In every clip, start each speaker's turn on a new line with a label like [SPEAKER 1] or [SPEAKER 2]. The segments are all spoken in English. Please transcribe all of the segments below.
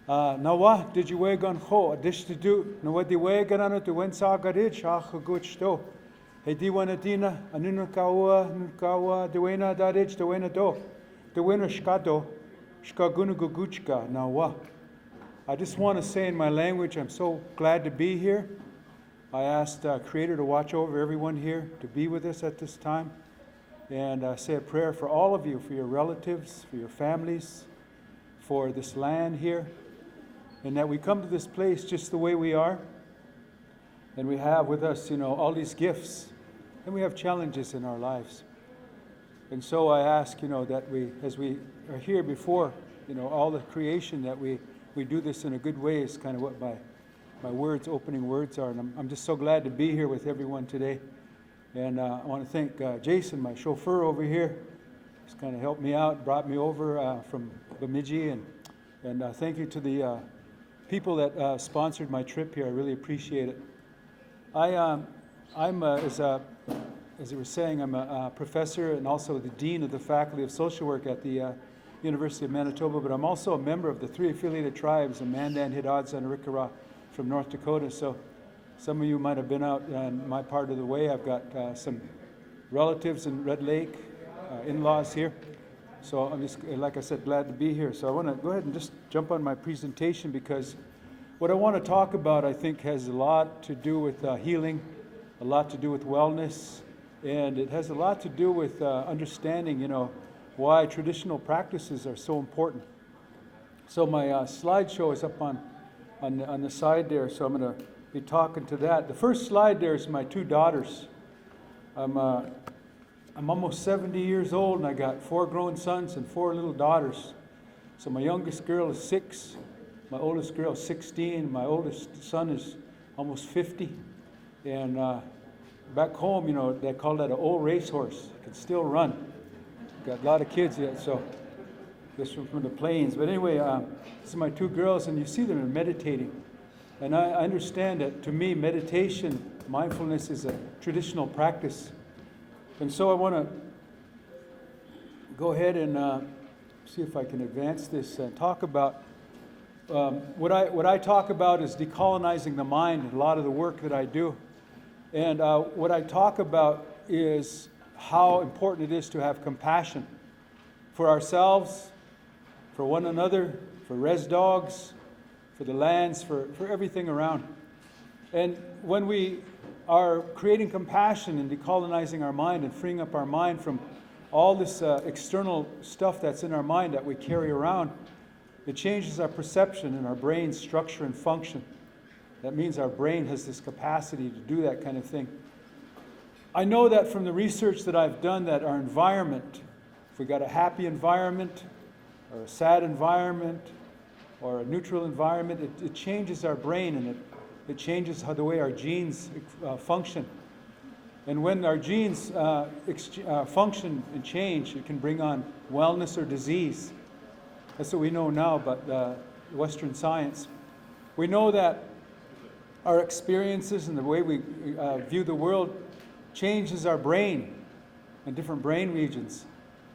[SPEAKER 1] Nawa did you wear gun ho dish to do no what the way gun on to when saga did shach a good sto. Hey diwana dina anunukawa nukawa duena dadich duena do. Duena shkado shkagunu guguchka nawa. I just want to say in my language, I'm so glad to be here. I asked Creator to watch over everyone here, to be with us at this time. And say a prayer for all of you, for your relatives, for your families, for this land here. And that we come to this place just the way we are. And we have with us, all these gifts. And we have challenges in our lives. And so I ask, that we, as we are here before, all the creation, that we do this in a good way is kind of what my words, opening words are. And I'm just so glad to be here with everyone today. And I want to thank Jason, my chauffeur over here. He's kind of helped me out, brought me over from Bemidji. And thank you to the people that sponsored my trip here. I really appreciate it. I'm, as you were saying, I'm a professor and also the dean of the Faculty of Social Work at the University of Manitoba, but I'm also a member of the 3 affiliated tribes of Mandan, Hidadza, and Arikara from North Dakota. So some of you might have been out in my part of the way. I've got some relatives in Red Lake, in-laws here. So I'm just, like I said, glad to be here. So I want to go ahead and just jump on my presentation, because what I want to talk about, I think, has a lot to do with healing, a lot to do with wellness, and it has a lot to do with understanding, why traditional practices are so important. So my slideshow is up on the side there, so I'm going to be talking to that. The first slide there is my 2 daughters. I'm almost 70 years old, and I got 4 grown sons and 4 little daughters. So my youngest girl is 6, my oldest girl is 16, my oldest son is almost 50. And back home, they call that an old racehorse. It can still run. Got a lot of kids yet, so this from the plains. But anyway, this is my 2 girls, and you see them meditating. And I understand that, to me, meditation, mindfulness is a traditional practice. And so I want to go ahead and see if I can advance this and talk about what I talk about is decolonizing the mind, a lot of the work that I do. And what I talk about is how important it is to have compassion for ourselves, for one another, for res dogs, for the lands, for everything around. And when we are creating compassion and decolonizing our mind and freeing up our mind from all this external stuff that's in our mind that we carry around, it changes our perception and our brain's structure and function. That means our brain has this capacity to do that kind of thing. I know that from the research that I've done, that our environment, if we got a happy environment or a sad environment or a neutral environment, it changes our brain, and it changes the way our genes function. And when our genes function and change, it can bring on wellness or disease. That's what we know now about Western science. We know that our experiences and the way we view the world changes our brain and different brain regions.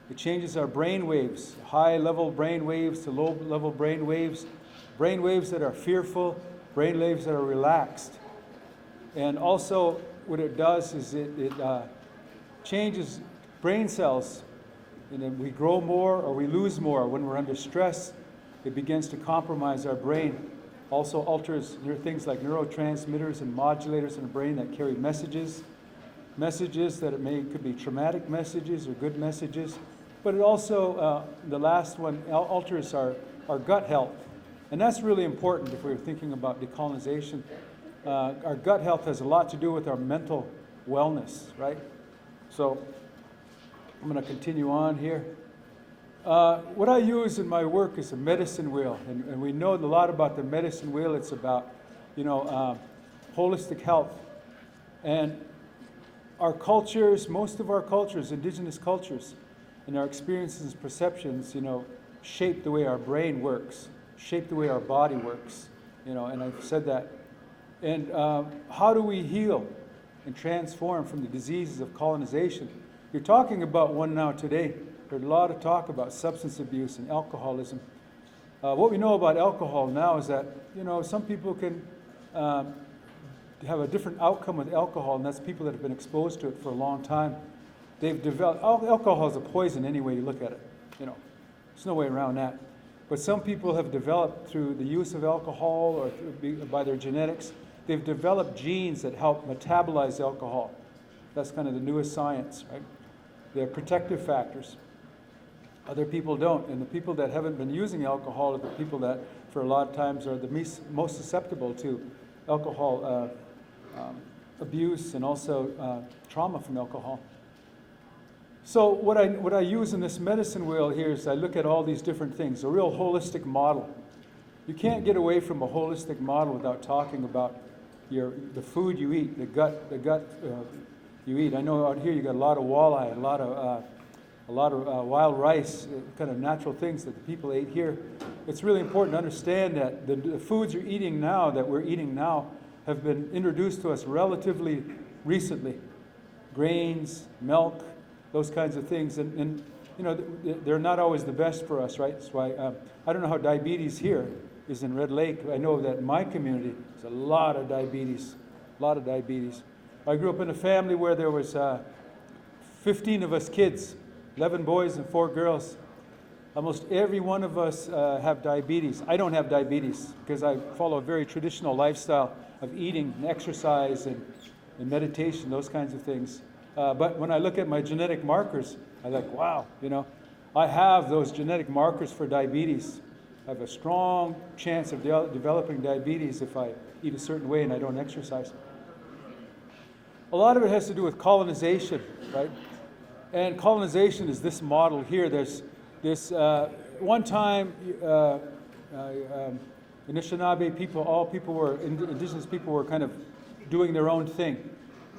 [SPEAKER 1] It changes our brain waves, high-level brain waves to low-level brain waves that are fearful, brain waves that are relaxed. And also what it does is it changes brain cells, and then we grow more or we lose more. When we're under stress, it begins to compromise our brain. Also alters things like neurotransmitters and modulators in the brain that carry messages that could be traumatic messages or good messages. But it also, the last one, alters our gut health. And that's really important if we're thinking about decolonization. Our gut health has a lot to do with our mental wellness, right? So I'm going to continue on here. What I use in my work is a medicine wheel. And we know a lot about the medicine wheel. It's about, holistic health. And our cultures, most of our cultures, indigenous cultures, and our experiences and perceptions, shape the way our brain works, shape the way our body works, and I've said that. And how do we heal and transform from the diseases of colonization? You're talking about one now today. There's a lot of talk about substance abuse and alcoholism. What we know about alcohol now is that, some people can have a different outcome with alcohol, and that's people that have been exposed to it for a long time. They've developed, alcohol is a poison any way you look at it, there's no way around that. But some people have developed through the use of alcohol or by their genetics, they've developed genes that help metabolize alcohol. That's kind of the newest science, right? They're protective factors. Other people don't, and the people that haven't been using alcohol are the people that, for a lot of times, are the most susceptible to alcohol abuse and also trauma from alcohol. So what I use in this medicine wheel here is I look at all these different things, a real holistic model. You can't get away from a holistic model without talking about the food you eat, the gut you eat. I know out here you got a lot of walleye, a lot of wild rice, kind of natural things that the people ate here. It's really important to understand that the foods you're eating now, that we're eating now, have been introduced to us relatively recently. Grains, milk, those kinds of things, and they're not always the best for us, right? That's why I don't know how diabetes here is in Red Lake. I know that in my community there's a lot of diabetes. I grew up in a family where there was 15 of us kids, 11 boys and 4 girls. Almost every one of us have diabetes. I don't have diabetes because I follow a very traditional lifestyle of eating and exercise and meditation, those kinds of things. But when I look at my genetic markers, I'm like, wow, I have those genetic markers for diabetes. I have a strong chance of developing diabetes if I eat a certain way and I don't exercise. A lot of it has to do with colonization, right? And colonization is this model here. There's this, one time, Anishinaabe people, indigenous people were kind of doing their own thing.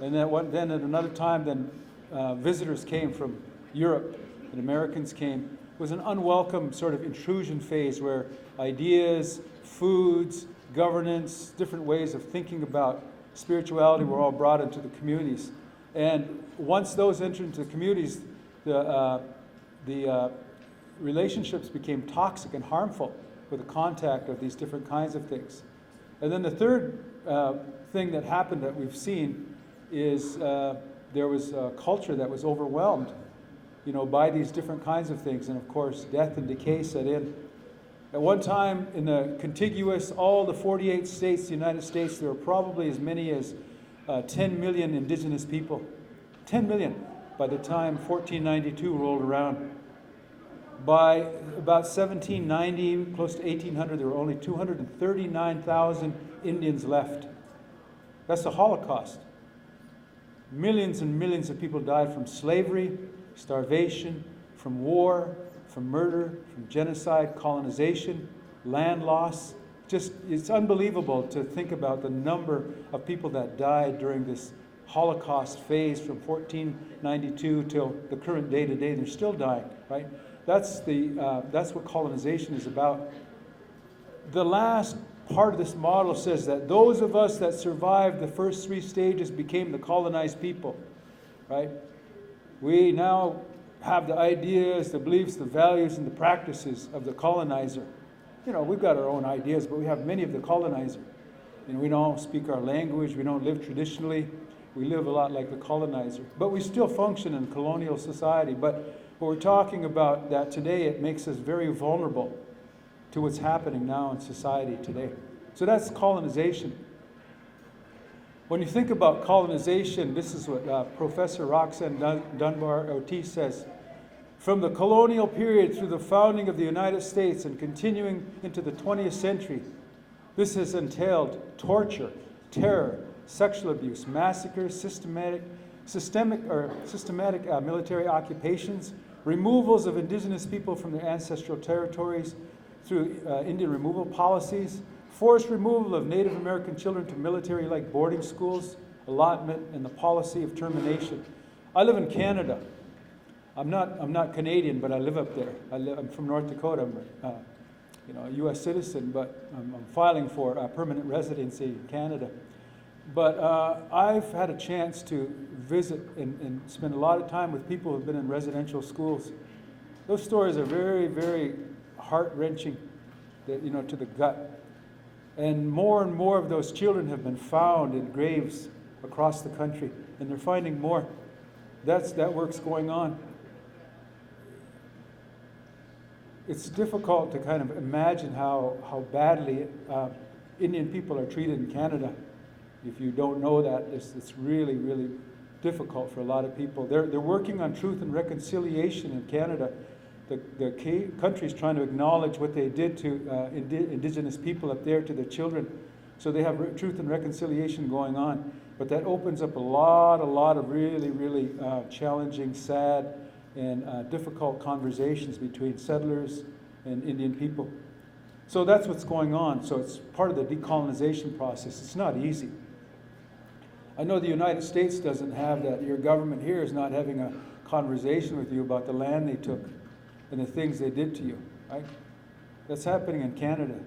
[SPEAKER 1] And then at another time, visitors came from Europe and Americans came. It was an unwelcome sort of intrusion phase where ideas, foods, governance, different ways of thinking about spirituality were all brought into the communities. And once those entered into the communities, the relationships became toxic and harmful with the contact of these different kinds of things. And then the third thing that happened that we've seen is there was a culture that was overwhelmed, by these different kinds of things. And of course, death and decay set in. At one time, in the contiguous, all the 48 states, the United States, there were probably as many as 10 million indigenous people. 10 million by the time 1492 rolled around. By about 1790, close to 1800, there were only 239,000 Indians left. That's the Holocaust. Millions and millions of people died from slavery, starvation, from war, from murder, from genocide, colonization, land loss. It's unbelievable to think about the number of people that died during this Holocaust phase from 1492 till the current day today. They're still dying, right? That's what colonization is about. The last part of this model says that those of us that survived the first 3 stages became the colonized people, right? We now have the ideas, the beliefs, the values, and the practices of the colonizer. We've got our own ideas, but we have many of the colonizer. We don't speak our language, we don't live traditionally, we live a lot like the colonizer. But we still function in colonial society. But what we're talking about that today, it makes us very vulnerable to what's happening now in society today. So that's colonization. When you think about colonization, this is what Professor Roxanne Dunbar Ortiz says. From the colonial period through the founding of the United States and continuing into the 20th century, this has entailed torture, terror, sexual abuse, massacres, systematic military occupations, removals of indigenous people from their ancestral territories through Indian removal policies, forced removal of Native American children to military-like boarding schools, allotment, and the policy of termination. I live in Canada. I'm not Canadian, but I live up there. I'm from North Dakota. I'm a U.S. citizen, but I'm filing for permanent residency in Canada. But I've had a chance to visit and spend a lot of time with people who've been in residential schools. Those stories are very, very heart-wrenching. to the gut. And more of those children have been found in graves across the country, and they're finding more. That work's going on. It's difficult to kind of imagine how badly Indian people are treated in Canada. If you don't know that, it's really, really difficult for a lot of people. They're working on truth and reconciliation in Canada. The country's trying to acknowledge what they did to Indigenous people up there, to their children. So they have truth and reconciliation going on. But that opens up a lot of really, really challenging, sad, and difficult conversations between settlers and Indian people. So that's what's going on. So it's part of the decolonization process. It's not easy. I know the United States doesn't have that. Your government here is not having a conversation with you about the land they took and the things they did to you, right? That's happening in Canada.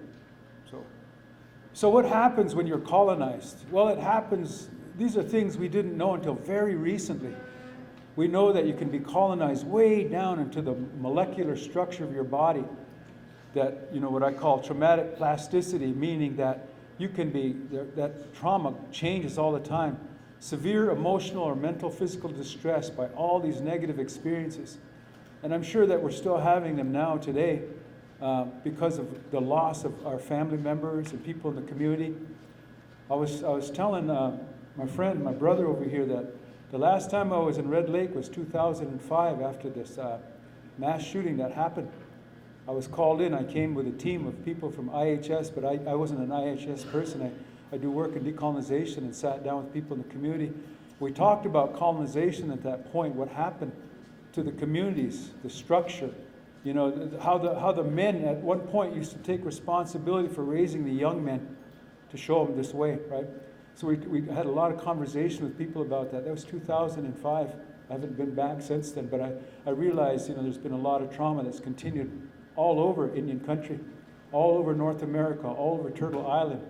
[SPEAKER 1] So what happens when you're colonized? Well, it happens, these are things we didn't know until very recently. We know that you can be colonized way down into the molecular structure of your body. That, what I call traumatic plasticity, meaning that you can be, that trauma changes all the time. Severe emotional or mental physical distress by all these negative experiences. And I'm sure that we're still having them now today because of the loss of our family members and people in the community. I was telling my brother over here that the last time I was in Red Lake was 2005 after this mass shooting that happened. I was called in. I came with a team of people from IHS, but I wasn't an IHS person. I do work in decolonization and sat down with people in the community. We talked about colonization at that point, what happened to the communities, the structure, how the men at one point used to take responsibility for raising the young men to show them this way, right? So we had a lot of conversation with people about that. That was 2005. I haven't been back since then, but I realized, there's been a lot of trauma that's continued all over Indian country, all over North America, all over Turtle Island.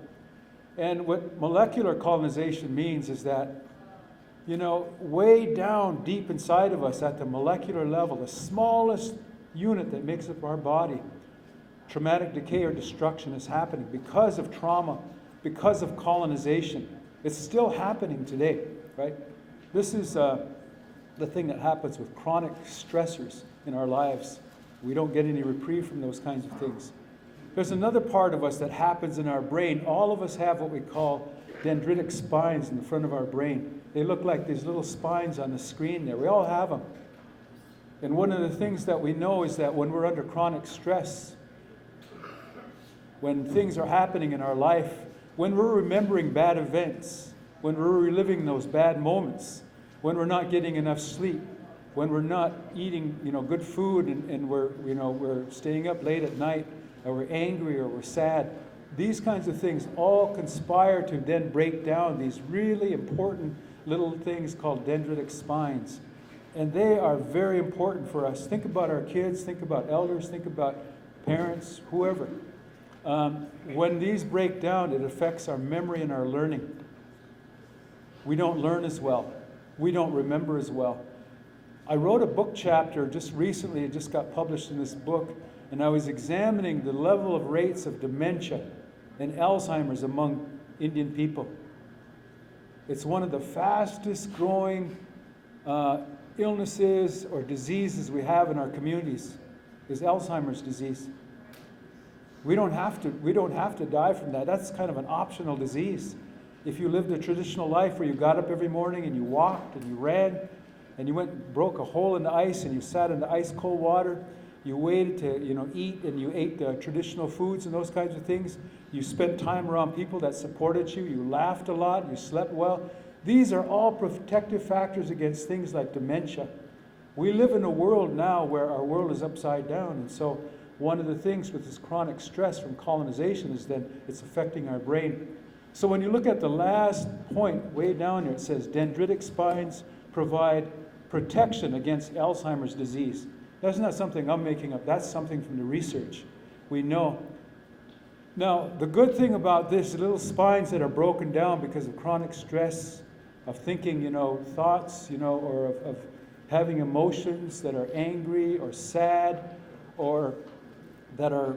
[SPEAKER 1] And what molecular colonization means is that, way down deep inside of us at the molecular level, the smallest unit that makes up our body, traumatic decay or destruction is happening because of trauma, because of colonization. It's still happening today, right? This is the thing that happens with chronic stressors in our lives. We don't get any reprieve from those kinds of things. There's another part of us that happens in our brain. All of us have what we call dendritic spines in the front of our brain. They look like these little spines on the screen there. We all have them. And one of the things that we know is that when we're under chronic stress, when things are happening in our life, when we're remembering bad events, when we're reliving those bad moments, when we're not getting enough sleep, when we're not eating, good food and we're staying up late at night, or we're angry or we're sad, these kinds of things all conspire to then break down these really important little things called dendritic spines. And they are very important for us. Think about our kids, think about elders, think about parents, whoever. When these break down, it affects our memory and our learning. We don't learn as well. We don't remember as well. I wrote a book chapter just recently, it just got published in this book, and I was examining the level of rates of dementia and Alzheimer's among Indian people. It's one of the fastest growing illnesses or diseases we have in our communities is Alzheimer's disease. We don't have to die from that. That's kind of an optional disease. If you lived a traditional life where you got up every morning and you walked and you ran and you went and broke a hole in the ice and you sat in the ice cold water, you waited to eat and you ate the traditional foods and those kinds of things. You spent time around people that supported you. You laughed a lot. You slept well. These are all protective factors against things like dementia. We live in a world now where our world is upside down, and so one of the things with this chronic stress from colonization is that it's affecting our brain. So when you look at the last point way down there, it says dendritic spines provide protection against Alzheimer's disease. That's not something I'm making up. That's something from the research. We know. Now, the good thing about this, little spines that are broken down because of chronic stress, of thinking, thoughts, or of having emotions that are angry or sad or that are,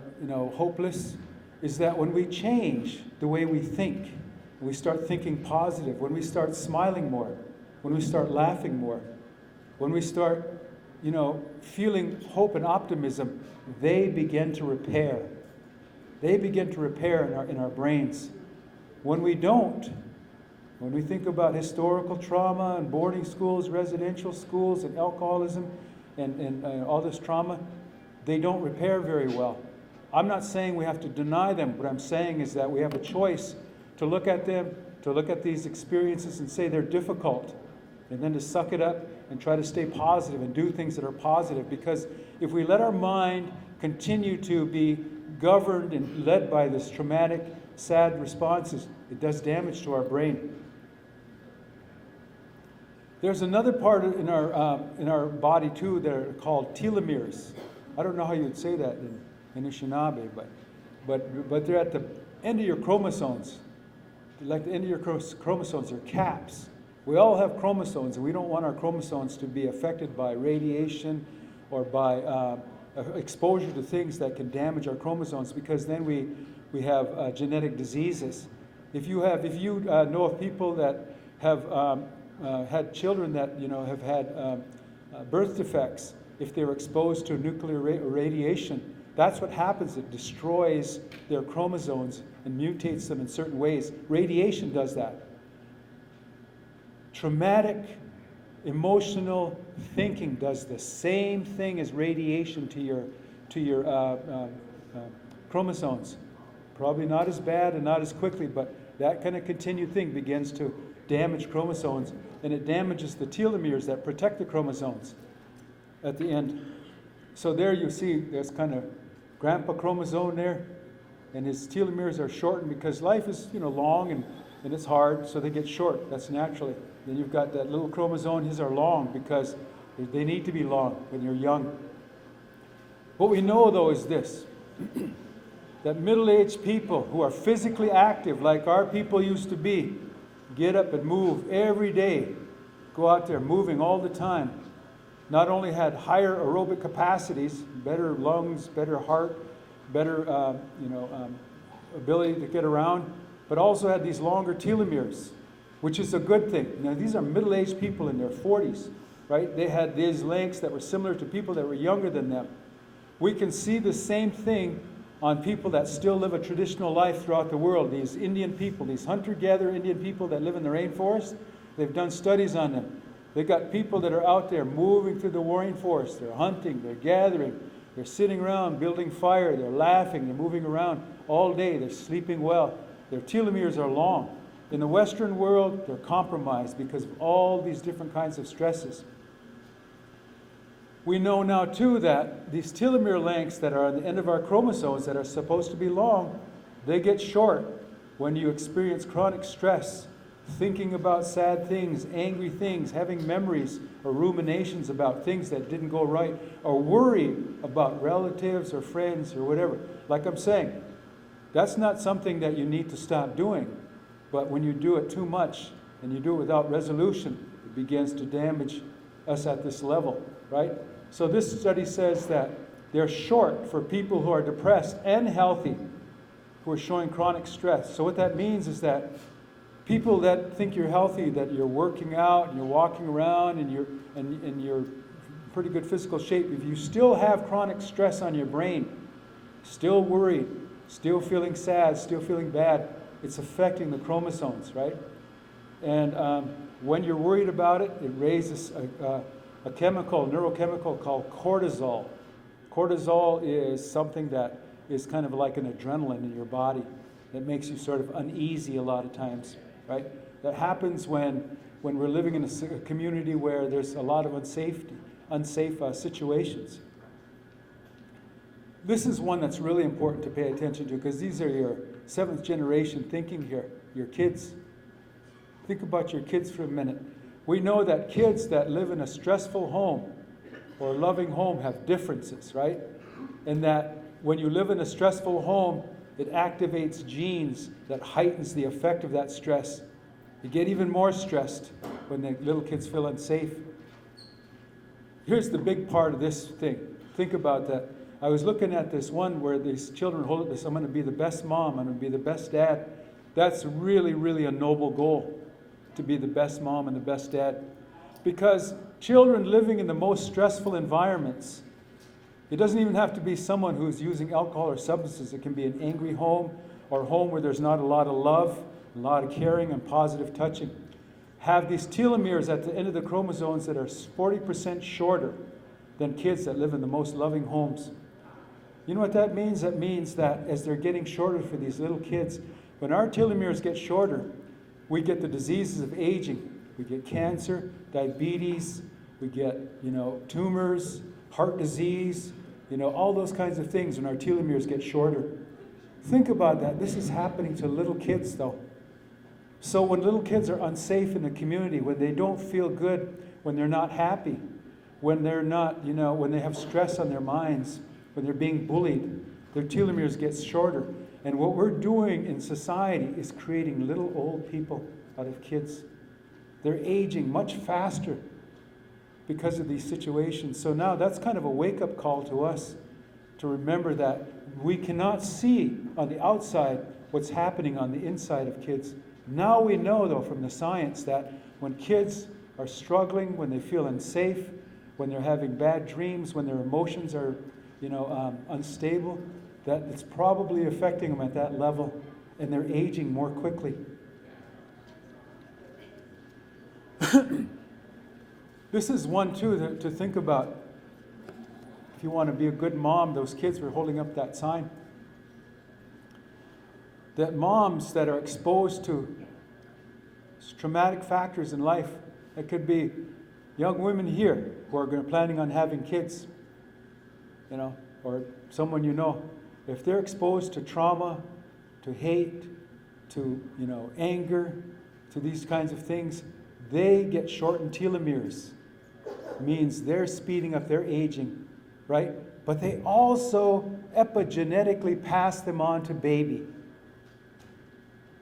[SPEAKER 1] hopeless, is that when we change the way we think, we start thinking positive, when we start smiling more, when we start laughing more, when we start, feeling hope and optimism, they begin to repair. They begin to repair in our brains. When we don't, when we think about historical trauma and boarding schools, residential schools, and alcoholism, and all this trauma, they don't repair very well. I'm not saying we have to deny them. What I'm saying is that we have a choice to look at them, to look at these experiences and say they're difficult, and then to suck it up and try to stay positive and do things that are positive. Because if we let our mind continue to be governed and led by this traumatic, sad responses, it does damage to our brain. There's another part in our body too that are called telomeres. I don't know how you'd say that in Anishinaabe, but they're at the end of your chromosomes. Like the end of your chromosomes are caps. We all have chromosomes, and we don't want our chromosomes to be affected by radiation or by exposure to things that can damage our chromosomes, because then we have genetic diseases. If you know of people that have had children that have had birth defects, if they were exposed to nuclear radiation, that's what happens. It destroys their chromosomes and mutates them in certain ways. Radiation does that. Traumatic, emotional thinking does the same thing as radiation to your chromosomes. Probably not as bad and not as quickly, but that kind of continued thing begins to damage chromosomes, and it damages the telomeres that protect the chromosomes at the end. So there you see there's kind of grandpa chromosome there, and his telomeres are shortened because life is long and it's hard, so they get short. That's naturally. Then you've got that little chromosome, his are long because they need to be long when you're young. What we know though is this, that middle-aged people who are physically active like our people used to be, get up and move every day, go out there moving all the time, not only had higher aerobic capacities, better lungs, better heart, better ability to get around, but also had these longer telomeres, which is a good thing. Now, these are middle-aged people in their 40s, right? They had these lengths that were similar to people that were younger than them. We can see the same thing on people that still live a traditional life throughout the world. These Indian people, these hunter-gatherer Indian people that live in the rainforest, they've done studies on them. They've got people that are out there moving through the rainforest. They're hunting, they're gathering, they're sitting around, building fire, they're laughing, they're moving around all day, they're sleeping well. Their telomeres are long. In the Western world, they're compromised because of all these different kinds of stresses. We know now too that these telomere lengths that are on the end of our chromosomes that are supposed to be long, they get short when you experience chronic stress, thinking about sad things, angry things, having memories or ruminations about things that didn't go right, or worry about relatives or friends or whatever. Like I'm saying, that's not something that you need to stop doing. But when you do it too much and you do it without resolution, it begins to damage us at this level, right? So this study says that they're short for people who are depressed and healthy, who are showing chronic stress. So what that means is that people that think you're healthy, that you're working out and you're walking around and you're in pretty good physical shape, if you still have chronic stress on your brain, still worried, still feeling sad, still feeling bad, it's affecting the chromosomes, right? And when you're worried about it, it raises a neurochemical called cortisol. Cortisol is something that is kind of like an adrenaline in your body that makes you sort of uneasy a lot of times, right? That happens when we're living in a community where there's a lot of unsafe situations. This is one that's really important to pay attention to, because these are your seventh generation thinking here, your kids. Think about your kids for a minute. We know that kids that live in a stressful home or a loving home have differences, right? And that when you live in a stressful home, it activates genes that heightens the effect of that stress. You get even more stressed when the little kids feel unsafe. Here's the big part of this thing. Think about that. I was looking at this one where these children hold this, I'm going to be the best mom, I'm going to be the best dad. That's really, really a noble goal, to be the best mom and the best dad. Because children living in the most stressful environments, it doesn't even have to be someone who's using alcohol or substances. It can be an angry home or a home where there's not a lot of love, a lot of caring and positive touching. Have these telomeres at the end of the chromosomes that are 40% shorter than kids that live in the most loving homes. You know what that means? That means that as they're getting shorter for these little kids, when our telomeres get shorter, we get the diseases of aging. We get cancer, diabetes, we get, tumors, heart disease, all those kinds of things when our telomeres get shorter. Think about that. This is happening to little kids, though. So when little kids are unsafe in the community, when they don't feel good, when they're not happy, when they're not, when they have stress on their minds, when they're being bullied, their telomeres get shorter. And what we're doing in society is creating little old people out of kids. They're aging much faster because of these situations. So now that's kind of a wake-up call to us to remember that we cannot see on the outside what's happening on the inside of kids. Now we know, though, from the science that when kids are struggling, when they feel unsafe, when they're having bad dreams, when their emotions are, unstable, that it's probably affecting them at that level, and they're aging more quickly. This is one, too, to think about. If you want to be a good mom, those kids were holding up that sign. That moms that are exposed to traumatic factors in life, it could be young women here who are planning on having kids, or someone if they're exposed to trauma, to hate, to, anger, to these kinds of things, they get shortened telomeres. Means they're speeding up their aging, right? But they also epigenetically pass them on to baby.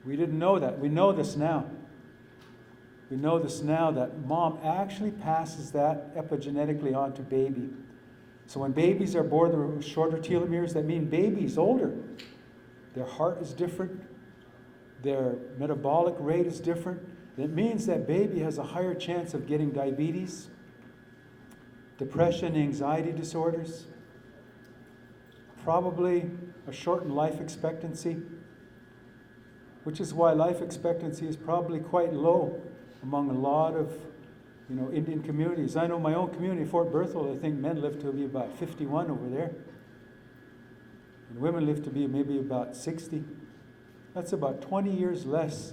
[SPEAKER 1] We didn't know that. We know this now. We know this now that mom actually passes that epigenetically on to baby. So when babies are born with shorter telomeres, that means baby's older. Their heart is different. Their metabolic rate is different. It means that baby has a higher chance of getting diabetes, depression, anxiety disorders, probably a shortened life expectancy, which is why life expectancy is probably quite low among a lot of Indian communities. I know my own community, Fort Berthold, I think men live to be about 51 over there. And women live to be maybe about 60. That's about 20 years less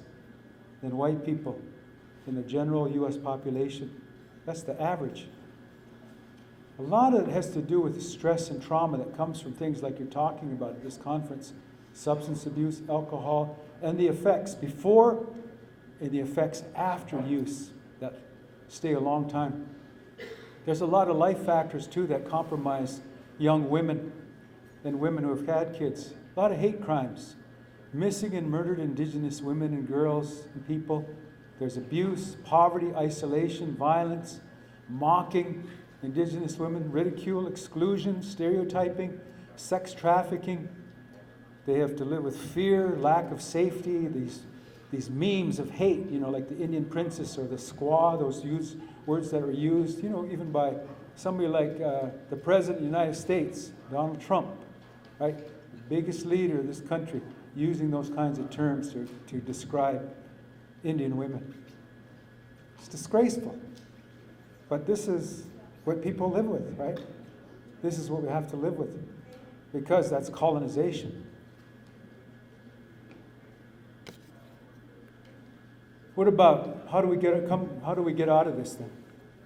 [SPEAKER 1] than white people in the general U.S. population. That's the average. A lot of it has to do with the stress and trauma that comes from things like you're talking about at this conference, substance abuse, alcohol, and the effects before and the effects after use that stay a long time. There's a lot of life factors, too, that compromise young women and women who have had kids. A lot of hate crimes, missing and murdered Indigenous women and girls and people. There's abuse, poverty, isolation, violence, mocking Indigenous women, ridicule, exclusion, stereotyping, sex trafficking. They have to live with fear, lack of safety, these memes of hate, like the Indian princess or the squaw, those words that are used, even by somebody like the President of the United States, Donald Trump, right? The biggest leader of this country, using those kinds of terms to describe Indian women. It's disgraceful. But this is what people live with, right? This is what we have to live with, because that's colonization. What about how do we get out of this then?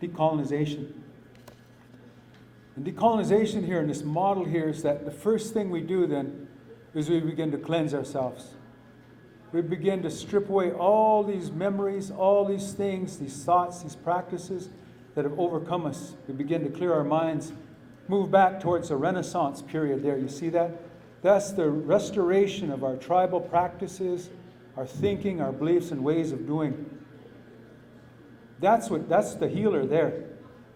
[SPEAKER 1] Decolonization. And decolonization here in this model here is that the first thing we do then is we begin to cleanse ourselves. We begin to strip away all these memories, all these things, these thoughts, these practices that have overcome us. We begin to clear our minds, move back towards the Renaissance period there. You see that? That's the restoration of our tribal practices, our thinking, our beliefs, and ways of doing. That's the healer there.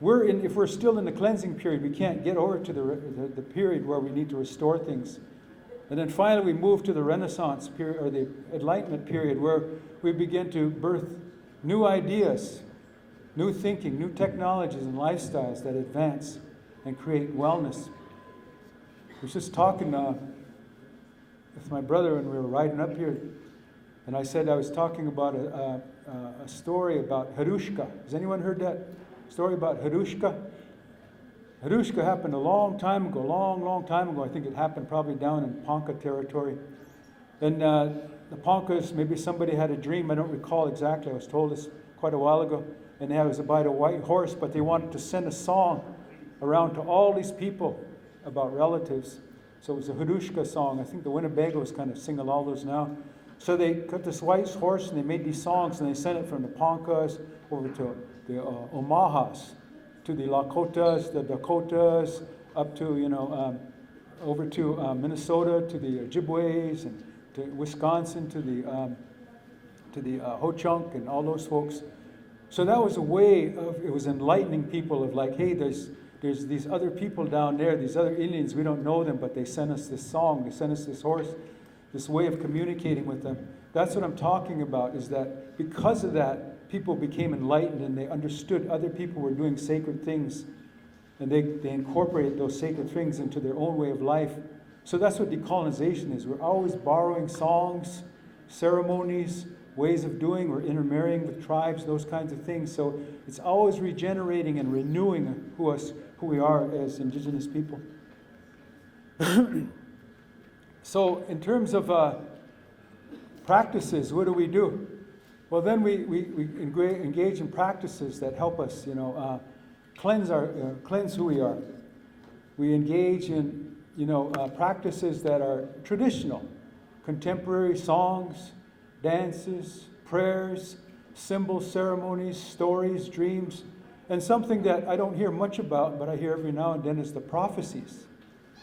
[SPEAKER 1] if we're still in the cleansing period, we can't get over to the period where we need to restore things. And then finally we move to the Renaissance period, or the Enlightenment period, where we begin to birth new ideas, new thinking, new technologies and lifestyles that advance and create wellness. I was just talking with my brother when we were riding up here, and I said I was talking about a story about Harushka. Has anyone heard that story about Harushka? Harushka happened a long time ago, long time ago. I think it happened probably down in Ponca territory. And the Poncas, maybe somebody had a dream, I don't recall exactly, I was told this quite a while ago, and it was about a white horse, but they wanted to send a song around to all these people about relatives. So it was a Harushka song. I think the Winnebagos kind of sing all those now. So they got this white horse and they made these songs and they sent it from the Poncas over to the Omahas, to the Lakotas, the Dakotas, up to, over to Minnesota, to the Ojibways, and to Wisconsin, to the Ho-Chunk and all those folks. So that was a way of, it was enlightening people of like, hey, there's these other people down there, these other Indians, we don't know them, but they sent us this song, they sent us this horse, this way of communicating with them. That's what I'm talking about, is that because of that, people became enlightened and they understood other people were doing sacred things, and they incorporated those sacred things into their own way of life. So that's what decolonization is. We're always borrowing songs, ceremonies, ways of doing. We're intermarrying with tribes, those kinds of things. So it's always regenerating and renewing who we are as indigenous people. So in terms of practices, what do? Well, then we engage in practices that help us, cleanse who we are. We engage in practices that are traditional, contemporary songs, dances, prayers, symbols, ceremonies, stories, dreams, and something that I don't hear much about, but I hear every now and then, is the prophecies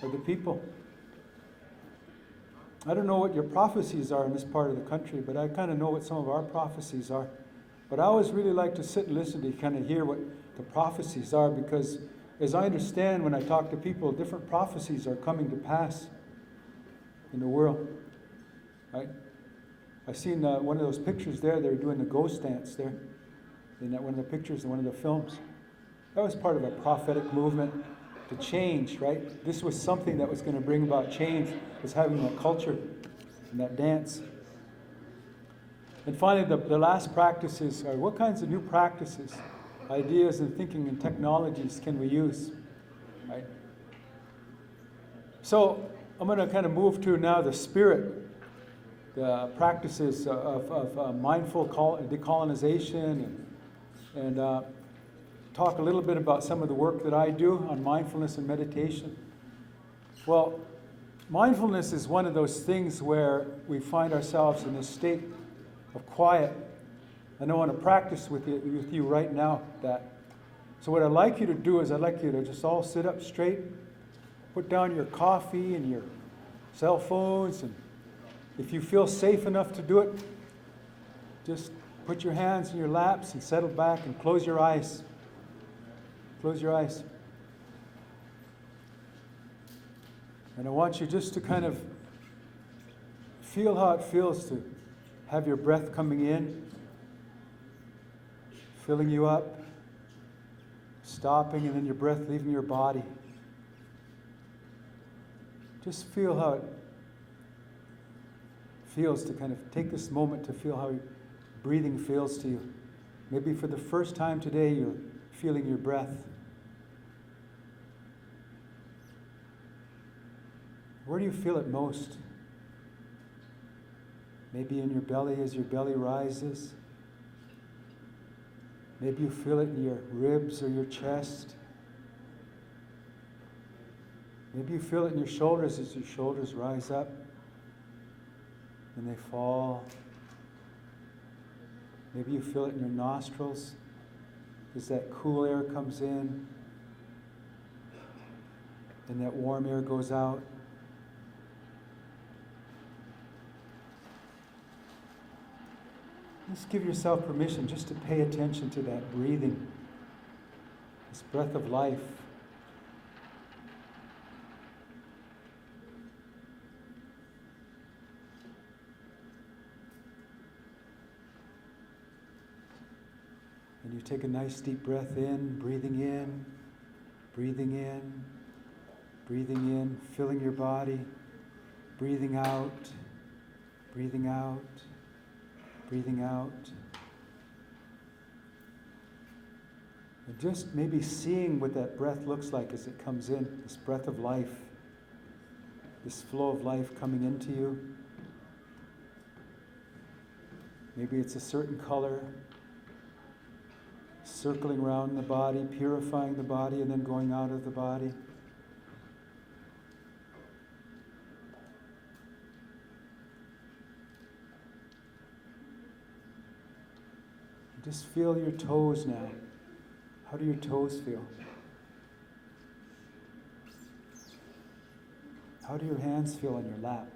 [SPEAKER 1] of the people. I don't know what your prophecies are in this part of the country, but I kind of know what some of our prophecies are. But I always really like to sit and listen to kind of hear what the prophecies are, because as I understand, when I talk to people, different prophecies are coming to pass in the world, right? I've seen one of those pictures there. They're doing the ghost dance there. In that one of the pictures in one of the films. That was part of a prophetic movement to change, right? This was something that was going to bring about change, was having that culture and that dance. And finally, the last practices are, what kinds of new practices, ideas and thinking and technologies can we use, right? So I'm going to kind of move to now the spirit, the practices of mindful decolonization, and talk a little bit about some of the work that I do on mindfulness and meditation. Well, mindfulness is one of those things where we find ourselves in a state of quiet. And I want to practice with you right now that. So what I'd like you to do is I'd like you to just all sit up straight, put down your coffee and your cell phones, and if you feel safe enough to do it, just put your hands in your laps and settle back and close your eyes. Close your eyes. And I want you just to kind of feel how it feels to have your breath coming in, filling you up, stopping, and then your breath leaving your body. Just feel how it feels to kind of take this moment to feel how breathing feels to you. Maybe for the first time today, you're feeling your breath. Where do you feel it most? Maybe in your belly as your belly rises. Maybe you feel it in your ribs or your chest. Maybe you feel it in your shoulders as your shoulders rise up and they fall. Maybe you feel it in your nostrils as that cool air comes in and that warm air goes out. Just give yourself permission just to pay attention to that breathing. This breath of life. And you take a nice deep breath in, breathing in, breathing in, breathing in, filling your body, breathing out, breathing out, breathing out. And just maybe seeing what that breath looks like as it comes in, this breath of life, this flow of life coming into you. Maybe it's a certain color, circling around the body, purifying the body, and then going out of the body. Just feel your toes now. How do your toes feel? How do your hands feel on your lap?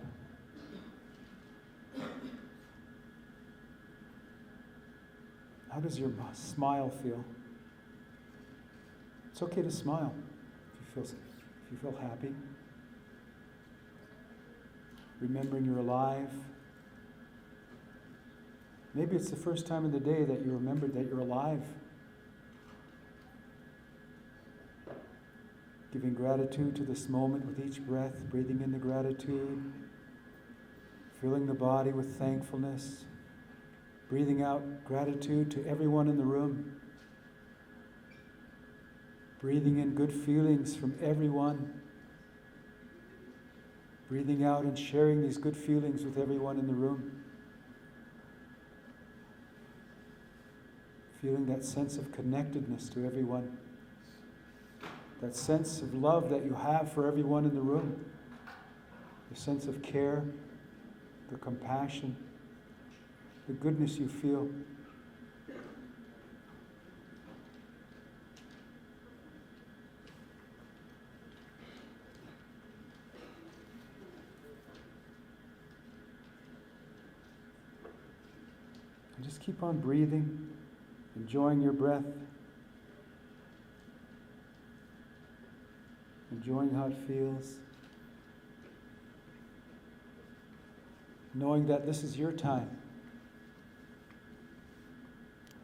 [SPEAKER 1] How does your smile feel? It's okay to smile if you feel happy. Remembering you're alive. Maybe it's the first time of the day that you remembered that you're alive. Giving gratitude to this moment with each breath, breathing in the gratitude, filling the body with thankfulness, breathing out gratitude to everyone in the room, breathing in good feelings from everyone, breathing out and sharing these good feelings with everyone in the room, feeling that sense of connectedness to everyone. That sense of love that you have for everyone in the room, the sense of care, the compassion, the goodness you feel. And just keep on breathing, enjoying your breath. Enjoying how it feels. Knowing that this is your time.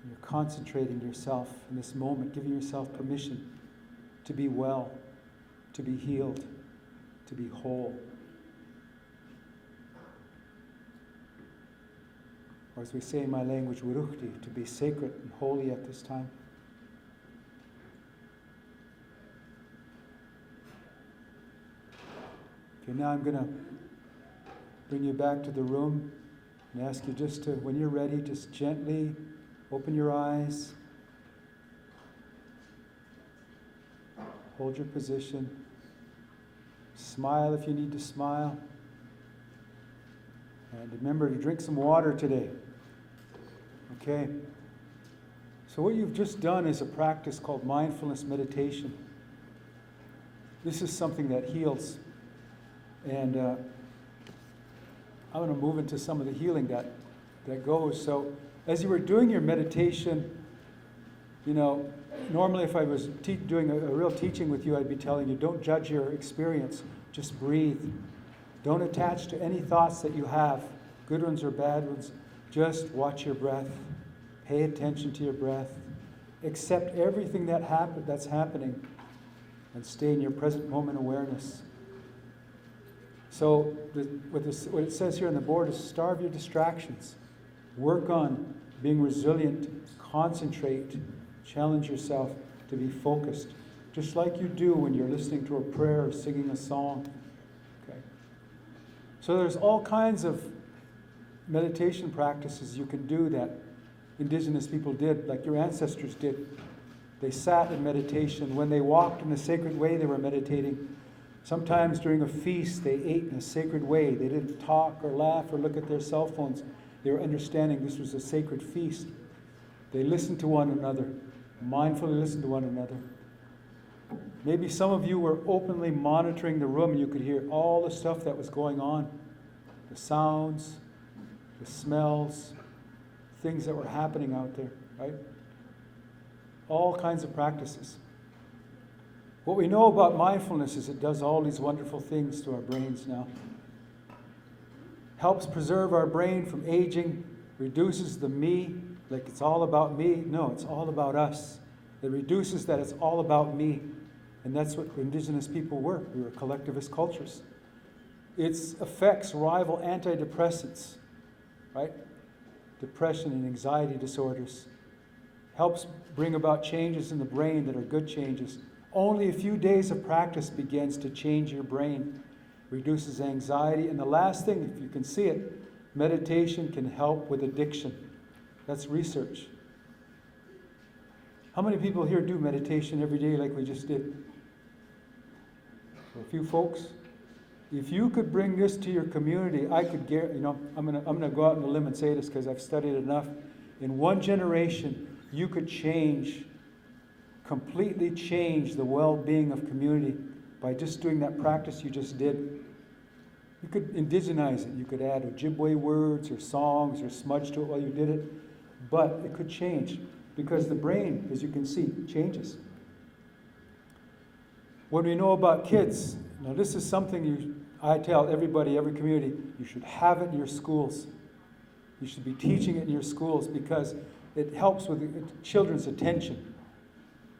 [SPEAKER 1] You're concentrating yourself in this moment, giving yourself permission to be well, to be healed, to be whole. Or as we say in my language, wuruchti, to be sacred and holy at this time. Okay, now I'm going to bring you back to the room and ask you just to, when you're ready, just gently open your eyes. Hold your position. Smile if you need to smile. And remember to drink some water today. Okay. So what you've just done is a practice called mindfulness meditation. This is something that heals. And I want to move into some of the healing that goes. So as you were doing your meditation, you know, normally if I was doing a real teaching with you, I'd be telling you, don't judge your experience. Just breathe. Don't attach to any thoughts that you have, good ones or bad ones. Just watch your breath. Pay attention to your breath. Accept everything that's happening and stay in your present moment awareness. So what it says here on the board is starve your distractions. Work on being resilient, concentrate, challenge yourself to be focused, just like you do when you're listening to a prayer or singing a song. Okay. So there's all kinds of meditation practices you can do that indigenous people did, like your ancestors did. They sat in meditation. When they walked in a sacred way, they were meditating. Sometimes during a feast, they ate in a sacred way. They didn't talk or laugh or look at their cell phones. They were understanding this was a sacred feast. They listened to one another, mindfully listened to one another. Maybe some of you were openly monitoring the room and you could hear all the stuff that was going on. The sounds, the smells, things that were happening out there, right? All kinds of practices. What we know about mindfulness is it does all these wonderful things to our brains now. Helps preserve our brain from aging, reduces the me, like it's all about me. No, it's all about us. It reduces that it's all about me. And that's what indigenous people were. We were collectivist cultures. Its effects rival antidepressants, right? Depression and anxiety disorders. Helps bring about changes in the brain that are good changes. Only a few days of practice begins to change your brain. Reduces anxiety. And the last thing, if you can see it, meditation can help with addiction. That's research. How many people here do meditation every day like we just did? A few folks. If you could bring this to your community, I could guarantee, I'm gonna go out on a limb and say this because I've studied enough. In one generation, you could completely change the well-being of community by just doing that practice you just did. You could indigenize it. You could add Ojibwe words or songs or smudge to it while you did it. But it could change because the brain, as you can see, changes. What we know about kids, now this is something I tell everybody, every community, you should have it in your schools. You should be teaching it in your schools because it helps with children's attention,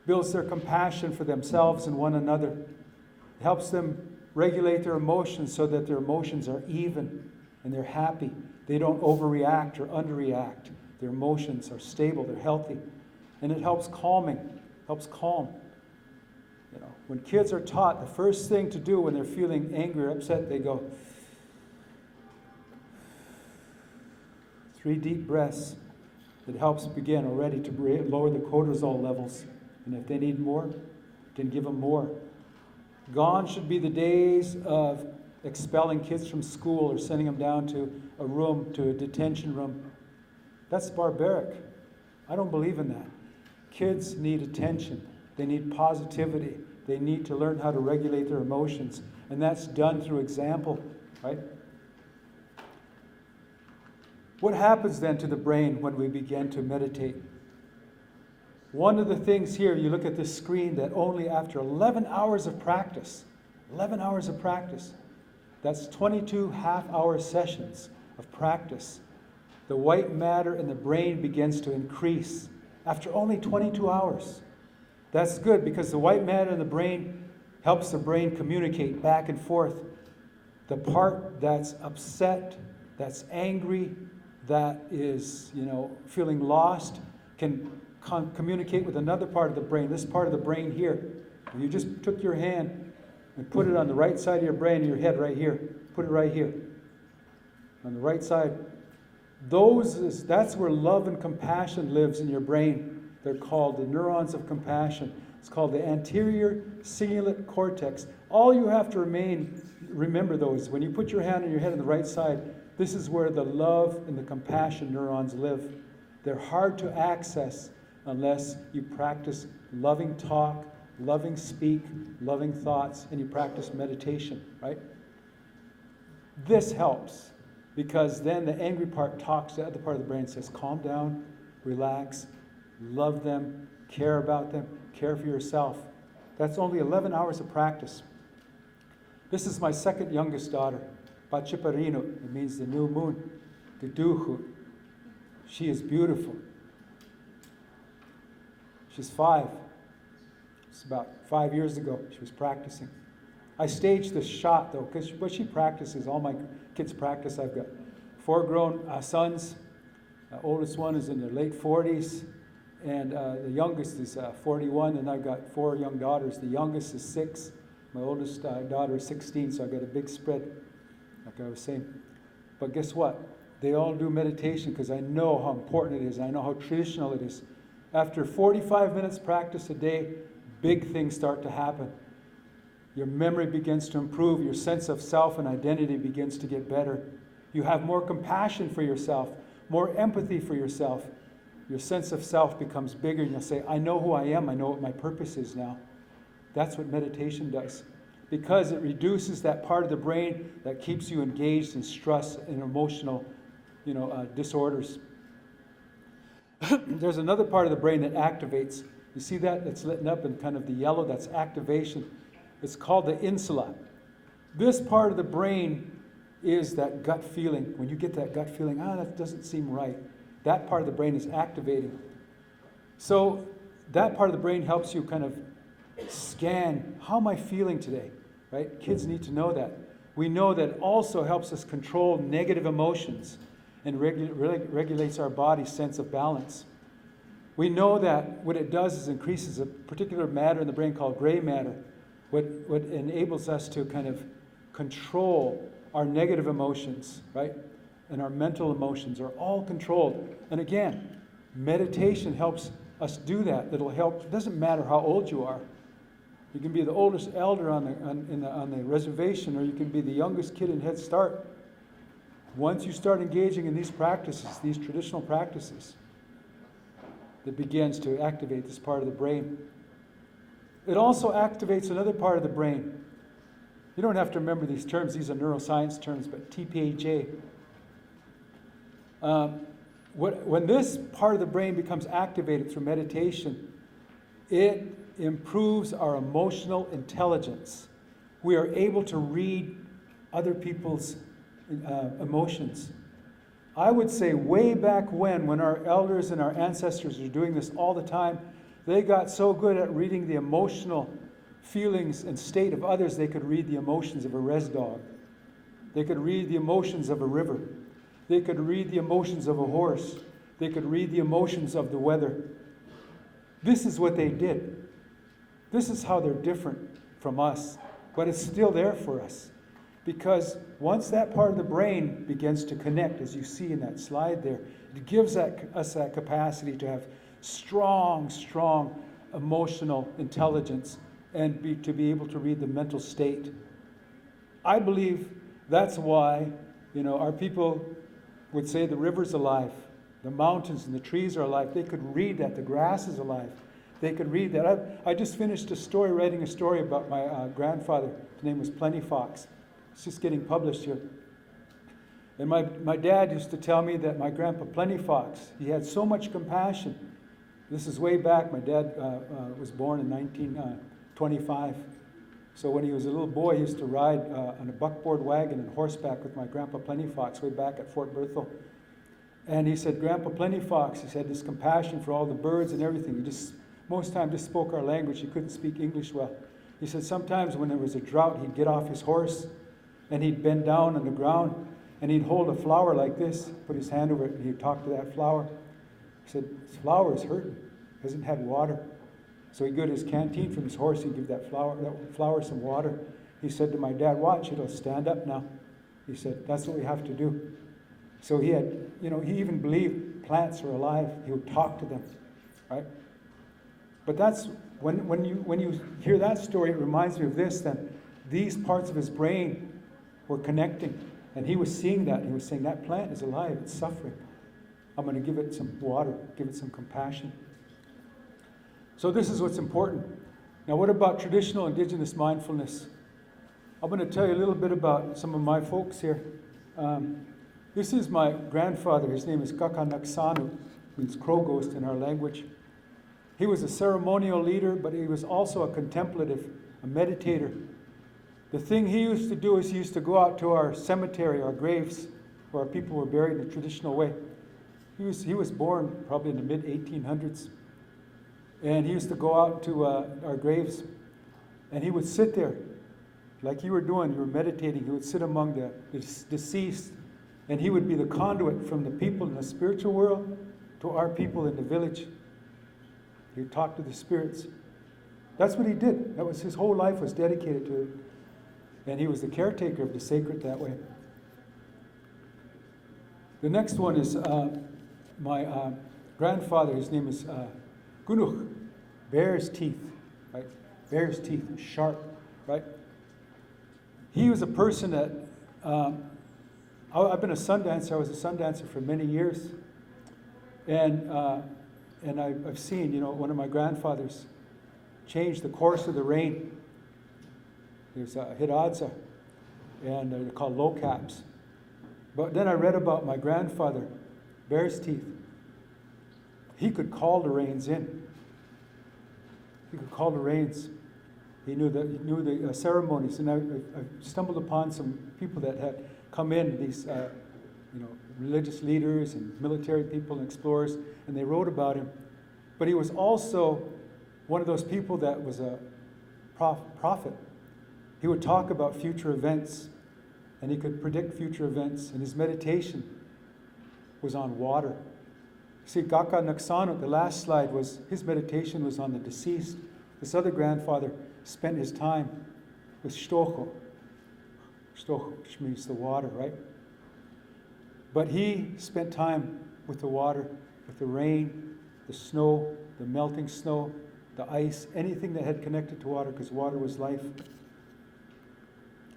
[SPEAKER 1] builds their compassion for themselves and one another. It helps them regulate their emotions so that their emotions are even and they're happy. They don't overreact or underreact. Their emotions are stable, they're healthy. And it helps calm. When kids are taught, the first thing to do when they're feeling angry or upset, they go 3 deep breaths. It helps begin already to lower the cortisol levels. And if they need more, you can give them more. Gone should be the days of expelling kids from school or sending them down to a room, to a detention room. That's barbaric. I don't believe in that. Kids need attention. They need positivity. They need to learn how to regulate their emotions. And that's done through example, right? What happens then to the brain when we begin to meditate? One of the things here, you look at this screen, that only after 11 hours of practice, that's 22 half-hour sessions of practice, the white matter in the brain begins to increase after only 22 hours. That's good because the white matter in the brain helps the brain communicate back and forth. The part that's upset, that's angry, that is, feeling lost, can communicate with another part of the brain, this part of the brain here. If you just took your hand and put it on the right side of your brain, your head right here, put it right here, on the right side. That's where love and compassion lives in your brain. They're called the neurons of compassion. It's called the anterior cingulate cortex. All you have to remember though is when you put your hand on your head on the right side, this is where the love and the compassion neurons live. They're hard to access unless you practice loving talk, loving speak, loving thoughts, and you practice meditation, right? This helps because then the angry part talks to the other part of the brain and says, calm down, relax, love them, care about them, care for yourself. That's only 11 hours of practice. This is my second youngest daughter, Pachiparino. It means the new moon, Duduhu. She is beautiful. She's 5. It's about 5 years ago she was practicing. I staged this shot though, because what she practices, all my kids practice. I've got 4 grown sons. The oldest one is in their late 40s. And the youngest is 41, and I've got 4 young daughters. The youngest is 6. My oldest daughter is 16, so I've got a big spread, like I was saying. But guess what? They all do meditation because I know how important it is. I know how traditional it is. After 45 minutes practice a day, big things start to happen. Your memory begins to improve. Your sense of self and identity begins to get better. You have more compassion for yourself, more empathy for yourself. Your sense of self becomes bigger, and you'll say, I know who I am. I know what my purpose is now. That's what meditation does. Because it reduces that part of the brain that keeps you engaged in stress and emotional disorders. There's another part of the brain that activates. You see that? It's lit up in kind of the yellow. That's activation. It's called the insula. This part of the brain is that gut feeling. When you get that gut feeling, that doesn't seem right. That part of the brain is activating. So that part of the brain helps you kind of scan, how am I feeling today? Right? Kids need to know that. We know that it also helps us control negative emotions and regulates our body's sense of balance. We know that what it does is increases a particular matter in the brain called gray matter, what enables us to kind of control our negative emotions, right? And our mental emotions are all controlled. And again, meditation helps us do that. It'll help. It doesn't matter how old you are. You can be the oldest elder on the reservation, or you can be the youngest kid in Head Start. Once you start engaging in these practices, these traditional practices, it begins to activate this part of the brain. It also activates another part of the brain. You don't have to remember these terms. These are neuroscience terms, but TPHA. When this part of the brain becomes activated through meditation, it improves our emotional intelligence. We are able to read other people's emotions. I would say way back when our elders and our ancestors were doing this all the time, they got so good at reading the emotional feelings and state of others, they could read the emotions of a res dog. They could read the emotions of a river. They could read the emotions of a horse. They could read the emotions of the weather. This is what they did. This is how they're different from us, but it's still there for us. Because once that part of the brain begins to connect, as you see in that slide there, it gives us that capacity to have strong emotional intelligence and to be able to read the mental state. I believe that's why, our people would say the river's alive, the mountains and the trees are alive. They could read that. The grass is alive. They could read that. I just finished writing a story about my grandfather. His name was Plenty Fox. It's just getting published here. And my dad used to tell me that my grandpa Plenty Fox, he had so much compassion. This is way back. My dad was born in 1925. So when he was a little boy, he used to ride on a buckboard wagon and horseback with my grandpa Plenty Fox way back at Fort Berthold. And he said, Grandpa Plenty Fox, he said, this compassion for all the birds and everything. He just, most time, just spoke our language. He couldn't speak English well. He said sometimes when there was a drought, he'd get off his horse and he'd bend down on the ground and he'd hold a flower like this, put his hand over it, and he'd talk to that flower. He said, this flower is hurting, hasn't had water. So he'd go to his canteen from his horse, he'd give that flower some water. He said to my dad, watch, it'll stand up now. He said, that's what we have to do. So he had, he even believed plants are alive. He would talk to them, right? But that's, when you hear that story, it reminds me of this, that these parts of his brain were connecting. And he was seeing that. He was saying, that plant is alive, it's suffering. I'm going to give it some water, give it some compassion. So this is what's important. Now what about traditional indigenous mindfulness? I'm going to tell you a little bit about some of my folks here. This is my grandfather. His name is Kakanaksanu, means crow ghost in our language. He was a ceremonial leader, but he was also a contemplative, a meditator. The thing he used to do is he used to go out to our cemetery, our graves, where our people were buried in a traditional way. He was born probably in the mid-1800s. And he used to go out to our graves, and he would sit there, like you were doing, you were meditating. He would sit among the deceased, and he would be the conduit from the people in the spiritual world to our people in the village. He would talk to the spirits. That's what he did. That was his whole life was dedicated to it. And he was the caretaker of the sacred that way. The next one is my grandfather. His name is Gunuch, bear's teeth, right? Bear's teeth, sharp, right? He was a person that, I've been a sun dancer. I was a sun dancer for many years. And I've seen, one of my grandfathers change the course of the rain. There's Hidadza, and they're called low caps. But then I read about my grandfather, bear's teeth. He could call the rains in. He could call the rains. He knew the ceremonies. And I stumbled upon some people that had come in, these religious leaders and military people and explorers, and they wrote about him. But he was also one of those people that was a prophet. He would talk about future events, and he could predict future events, and his meditation was on water. See, Gaka Naksanut, the last slide, his meditation was on the deceased. This other grandfather spent his time with Shtocho. Shtocho, which means the water, right? But he spent time with the water, with the rain, the snow, the melting snow, the ice, anything that had connected to water, because water was life.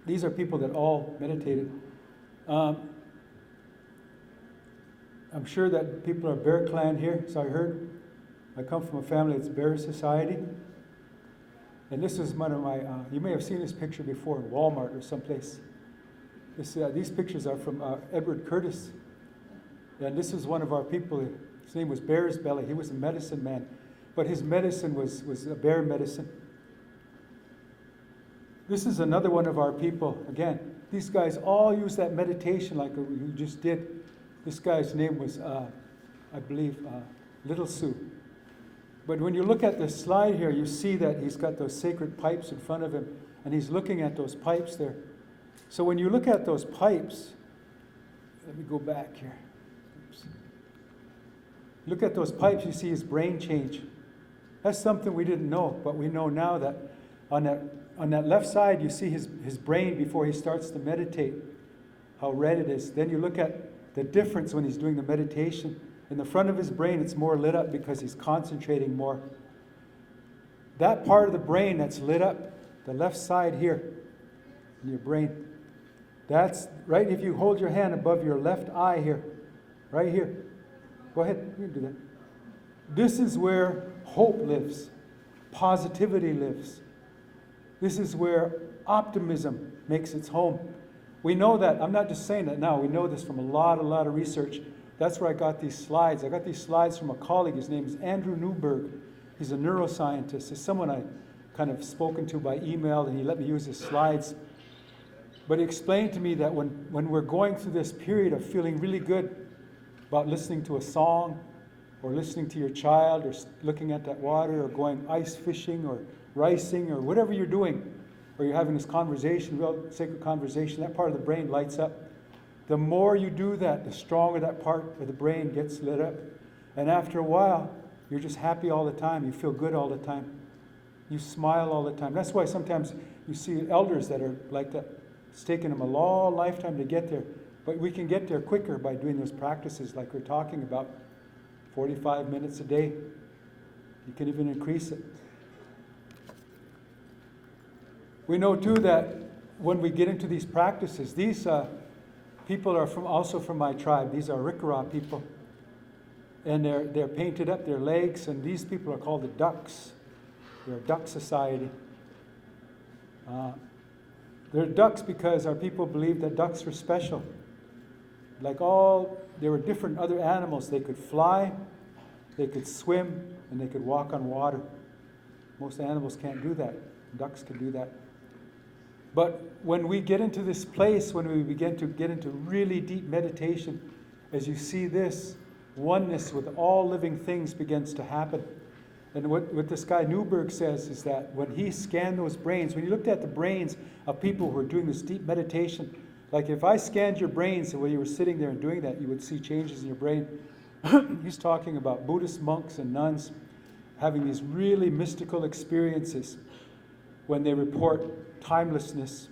[SPEAKER 1] These are people that all meditated. I'm sure that people are Bear Clan here, so I heard. I come from a family that's Bear Society. And this is one of my, you may have seen this picture before in Walmart or someplace. These pictures are from Edward Curtis. And this is one of our people. His name was Bear's Belly. He was a medicine man. But his medicine was a bear medicine. This is another one of our people. Again, these guys all use that meditation like you just did. This guy's name was, I believe, Little Sue. But when you look at the slide here, you see that he's got those sacred pipes in front of him, and he's looking at those pipes there. So when you look at those pipes, let me go back here. Oops. Look at those pipes, you see his brain change. That's something we didn't know, but we know now that on that left side, you see his brain before he starts to meditate, how red it is. Then you look at the difference when he's doing the meditation. In the front of his brain, it's more lit up because he's concentrating more. That part of the brain that's lit up, the left side here, in your brain, that's right. If you hold your hand above your left eye here, right here, go ahead, you can do that. This is where hope lives, positivity lives. This is where optimism makes its home. We know that. I'm not just saying that now. We know this from a lot of research. That's where I got these slides. I got these slides from a colleague. His name is Andrew Newberg. He's a neuroscientist. He's someone I kind of spoken to by email, and he let me use his slides. But he explained to me that when we're going through this period of feeling really good about listening to a song, or listening to your child, or looking at that water, or going ice fishing, or ricing, or whatever you're doing, or you're having this conversation, real sacred conversation, that part of the brain lights up. The more you do that, the stronger that part of the brain gets lit up. And after a while, you're just happy all the time. You feel good all the time. You smile all the time. That's why sometimes you see elders that are like that. It's taken them a long lifetime to get there. But we can get there quicker by doing those practices like we're talking about. 45 minutes a day. You can even increase it. We know too that when we get into these practices, these people are also from my tribe. These are Rikara people. And they're painted up, their legs, and these people are called the ducks. They're a duck society. They're ducks because our people believed that ducks were special. There were different other animals. They could fly, they could swim, and they could walk on water. Most animals can't do that. Ducks can do that. But when we get into this place, when we begin to get into really deep meditation, as you see this, oneness with all living things begins to happen. And what this guy Newberg says is that when he scanned those brains, when he looked at the brains of people who were doing this deep meditation, like if I scanned your brains and when you were sitting there and doing that, you would see changes in your brain. He's talking about Buddhist monks and nuns having these really mystical experiences when they report timelessness,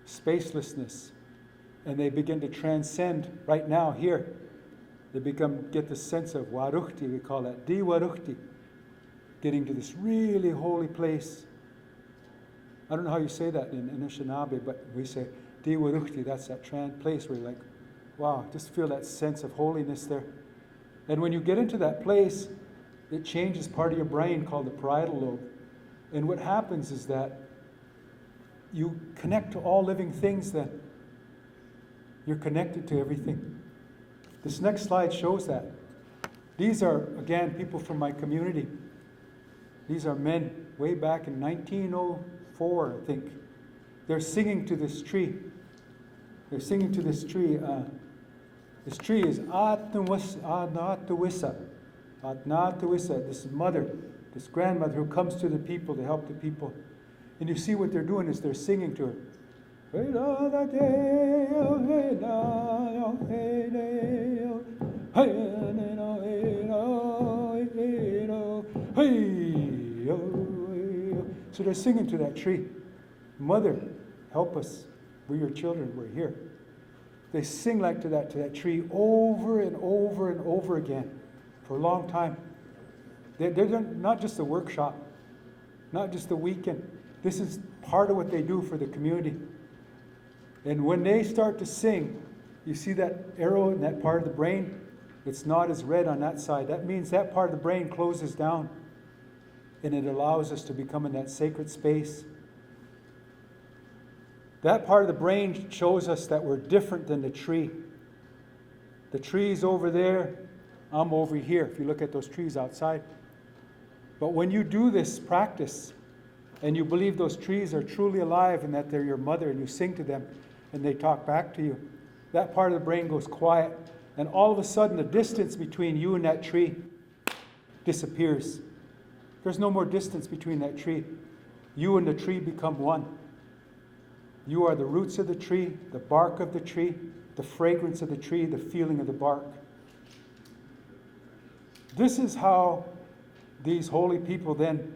[SPEAKER 1] spacelessness, and they begin to transcend right now here. They get this sense of Warukti, we call that Diwarukti, getting to this really holy place. I don't know how you say that in Anishinaabe, but we say Diwarukti, that's that place where you're like, wow, just feel that sense of holiness there. And when you get into that place, it changes part of your brain called the parietal lobe. And what happens is that you connect to all living things then. You're connected to everything. This next slide shows that. These are, again, people from my community. These are men way back in 1904, I think. They're singing to this tree. They're singing to this tree. This tree is Adnatawissa. Adnatawissa, this mother, this grandmother who comes to the people to help the people. And you see what they're doing is they're singing to her. So they're singing to that tree. Mother, help us. We're your children. We're here. They sing like to that tree over and over and over again for a long time. They're not just a workshop, not just the weekend. This is part of what they do for the community. And when they start to sing, you see that arrow in that part of the brain? It's not as red on that side. That means that part of the brain closes down. And it allows us to become in that sacred space. That part of the brain shows us that we're different than the tree. The tree's over there, I'm over here, if you look at those trees outside. But when you do this practice, and you believe those trees are truly alive and that they're your mother, and you sing to them, and they talk back to you, that part of the brain goes quiet, and all of a sudden the distance between you and that tree disappears. There's no more distance between that tree. You and the tree become one. You are the roots of the tree, the bark of the tree, the fragrance of the tree, the feeling of the bark. This is how these holy people then,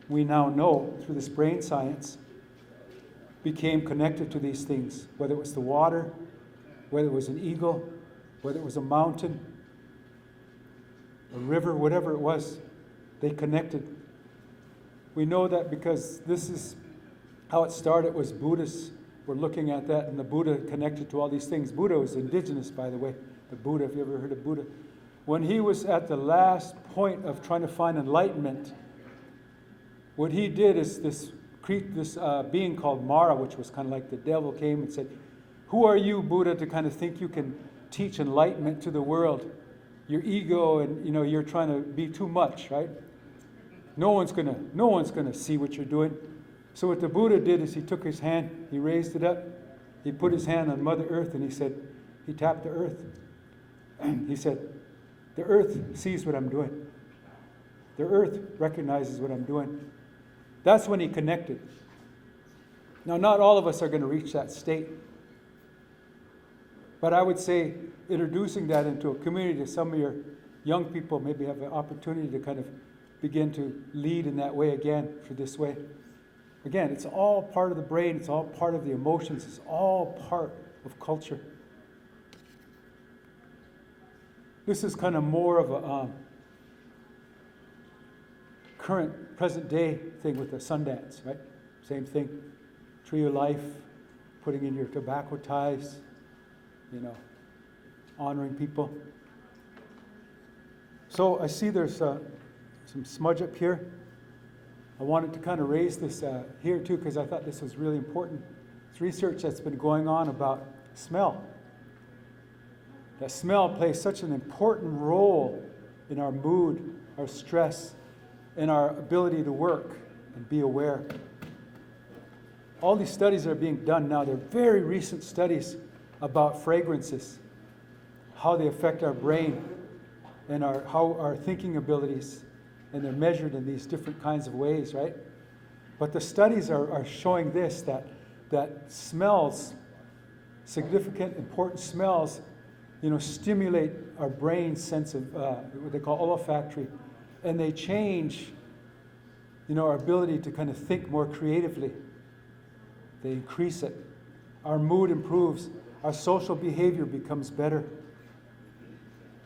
[SPEAKER 1] we now know through this brain science, became connected to these things. Whether it was the water, whether it was an eagle, whether it was a mountain, a river, whatever it was, they connected. We know that because this is how it started. Was Buddhists were looking at that, and the Buddha connected to all these things. Buddha was indigenous, by the way. The Buddha, if you ever heard of Buddha. When he was at the last point of trying to find enlightenment, what he did is this being called Mara, which was kind of like the devil, came and said, "Who are you, Buddha, to kind of think you can teach enlightenment to the world? Your ego, and you're trying to be too much, right? No one's gonna see what you're doing." So what the Buddha did is he took his hand, he raised it up, he put his hand on Mother Earth, and he tapped the earth. He said, "The earth sees what I'm doing. The earth recognizes what I'm doing." That's when he connected. Now, not all of us are going to reach that state. But I would say introducing that into a community to some of your young people, maybe have an opportunity to kind of begin to lead in that way again, for this way. Again, it's all part of the brain, it's all part of the emotions, it's all part of culture. This is kind of more of a current, present day thing with the Sundance, right? Same thing. Tree of life, putting in your tobacco ties, honoring people. So I see there's some smudge up here. I wanted to kind of raise this here too, because I thought this was really important. It's research that's been going on about smell. That smell plays such an important role in our mood, our stress, and our ability to work and be aware. All these studies that are being done now, they're very recent studies about fragrances, how they affect our brain and how our thinking abilities, and they're measured in these different kinds of ways, right? But the studies are showing this, that smells, significant, important smells, stimulate our brain's sense of what they call olfactory, and they change, our ability to kind of think more creatively. They increase it. Our mood improves. Our social behavior becomes better.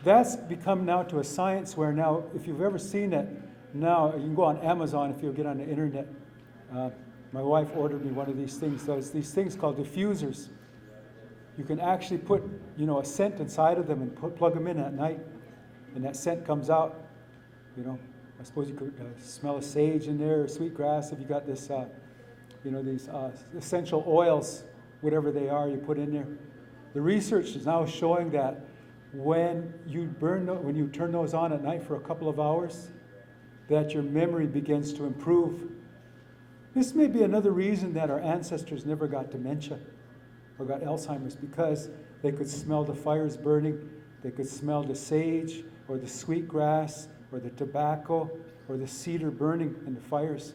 [SPEAKER 1] That's become now to a science where now, if you've ever seen it, now you can go on Amazon if you'll get on the internet. My wife ordered me one of these things. There's these things called diffusers. You can actually put, a scent inside of them and plug them in at night, and that scent comes out. I suppose you could smell a sage in there, or sweetgrass if you got this, these essential oils, whatever they are, you put in there. The research is now showing that when you turn those on at night for a couple of hours, that your memory begins to improve. This may be another reason that our ancestors never got dementia or got Alzheimer's, because they could smell the fires burning, they could smell the sage or the sweet grass or the tobacco or the cedar burning in the fires.